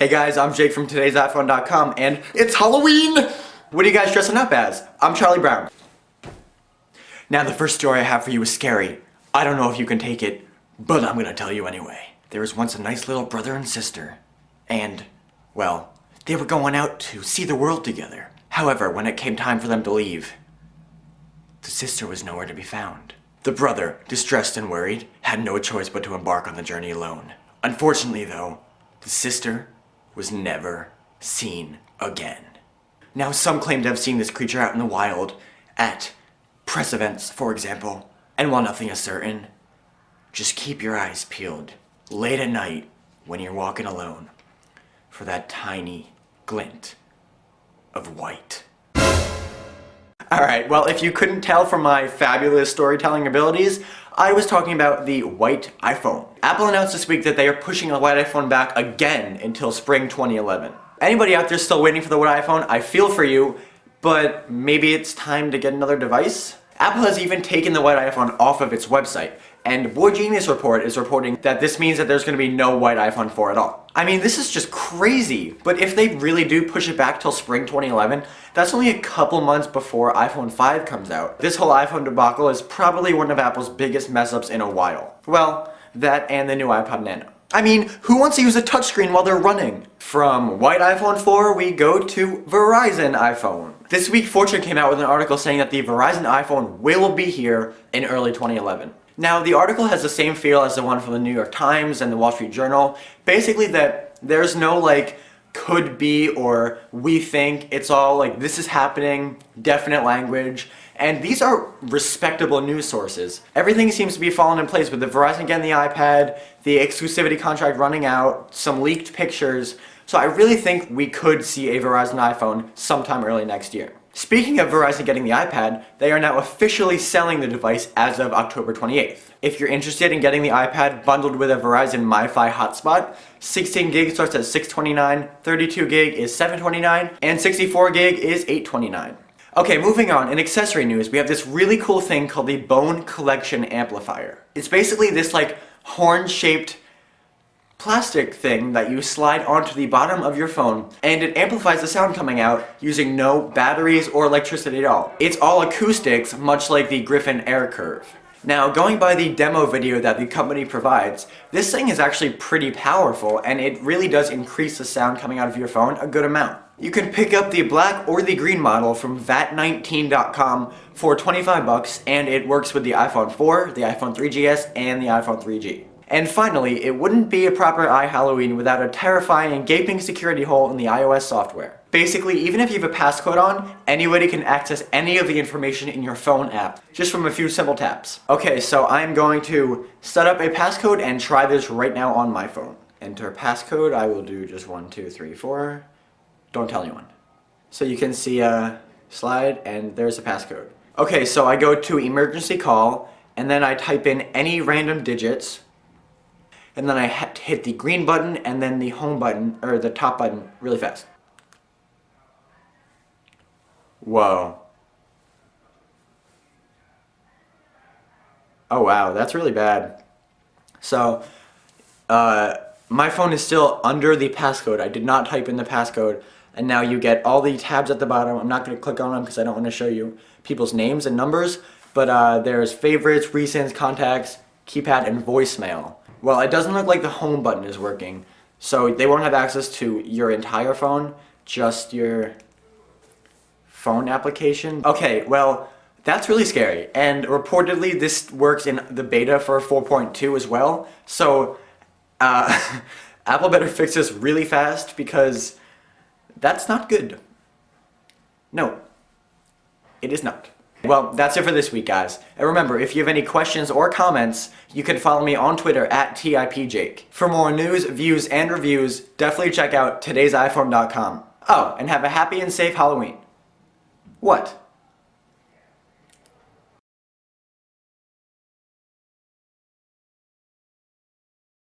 Hey guys, I'm Jake from today'siPhone.com and it's Halloween! What are you guys dressing up as? I'm Charlie Brown. Now the first story I have for you is scary. I don't know if you can take it, but I'm gonna tell you anyway. There was once a nice little brother and sister, and, well, they were going out to see the world together. However, when it came time for them to leave, the sister was nowhere to be found. The brother, distressed and worried, had no choice but to embark on the journey alone. Unfortunately though, the sister was never seen again. Now some claim to have seen this creature out in the wild, at press events, for example. And while nothing is certain, just keep your eyes peeled late at night when you're walking alone for that tiny glint of white. Alright, well, if you couldn't tell from my fabulous storytelling abilities, I was talking about the white iPhone. Apple announced this week that they are pushing the white iPhone back again until spring 2011. Anybody out there still waiting for the white iPhone, I feel for you, but maybe it's time to get another device? Apple has even taken the white iPhone off of its website, and Boy Genius Report is reporting that this means that there's going to be no white iPhone 4 at all. I mean, this is just crazy, but if they really do push it back till spring 2011, that's only a couple months before iPhone 5 comes out. This whole iPhone debacle is probably one of Apple's biggest mess-ups in a while. Well, that and the new iPod Nano. I mean, who wants to use a touchscreen while they're running? From white iPhone 4, we go to Verizon iPhone. This week, Fortune came out with an article saying that the Verizon iPhone will be here in early 2011. Now, the article has the same feel as the one from the New York Times and the Wall Street Journal. Basically that there's no like, could be or we think. It's all like, this is happening, definite language. And these are respectable news sources. Everything seems to be falling in place with the Verizon getting the iPad, the exclusivity contract running out, some leaked pictures. So I really think we could see a Verizon iPhone sometime early next year. Speaking of Verizon getting the iPad, they are now officially selling the device as of October 28th. If you're interested in getting the iPad bundled with a Verizon MiFi hotspot, 16 gig starts at $629, 32 gig is $729, and 64 gig is $829. Okay, moving on, in accessory news, we have this really cool thing called the Bone Collection Amplifier. It's basically this like horn-shaped plastic thing that you slide onto the bottom of your phone, and it amplifies the sound coming out using no batteries or electricity at all. It's all acoustics, much like the Griffin Air Curve. Now, going by the demo video that the company provides, this thing is actually pretty powerful, and it really does increase the sound coming out of your phone a good amount. You can pick up the black or the green model from vat19.com for $25, and it works with the iPhone 4, the iPhone 3GS, and the iPhone 3G. And finally, it wouldn't be a proper iHalloween without a terrifying and gaping security hole in the iOS software. Basically, even if you have a passcode on, anybody can access any of the information in your phone app, just from a few simple taps. Okay, so I'm going to set up a passcode and try this right now on my phone. Enter passcode, I will do just 1, 2, 3, 4. Don't tell anyone. So you can see a slide, and there's a passcode. Okay, so I go to emergency call, and then I type in any random digits, and then I hit the green button and then the home button, or the top button, really fast. Whoa. Oh wow, that's really bad. So, my phone is still under the passcode. I did not type in the passcode, and now you get all the tabs at the bottom. I'm not going to click on them because I don't want to show you people's names and numbers, but there's favorites, recents, contacts, keypad, and voicemail. Well, it doesn't look like the home button is working, so they won't have access to your entire phone, just your phone application. Okay, well, that's really scary, and reportedly this works in the beta for 4.2 as well, so Apple better fix this really fast because that's not good. No, it is not. Well, that's it for this week, guys. And remember, if you have any questions or comments, you can follow me on Twitter at TiPJake. For more news, views, and reviews, definitely check out today'siPhone.com. Oh, and have a happy and safe Halloween. What?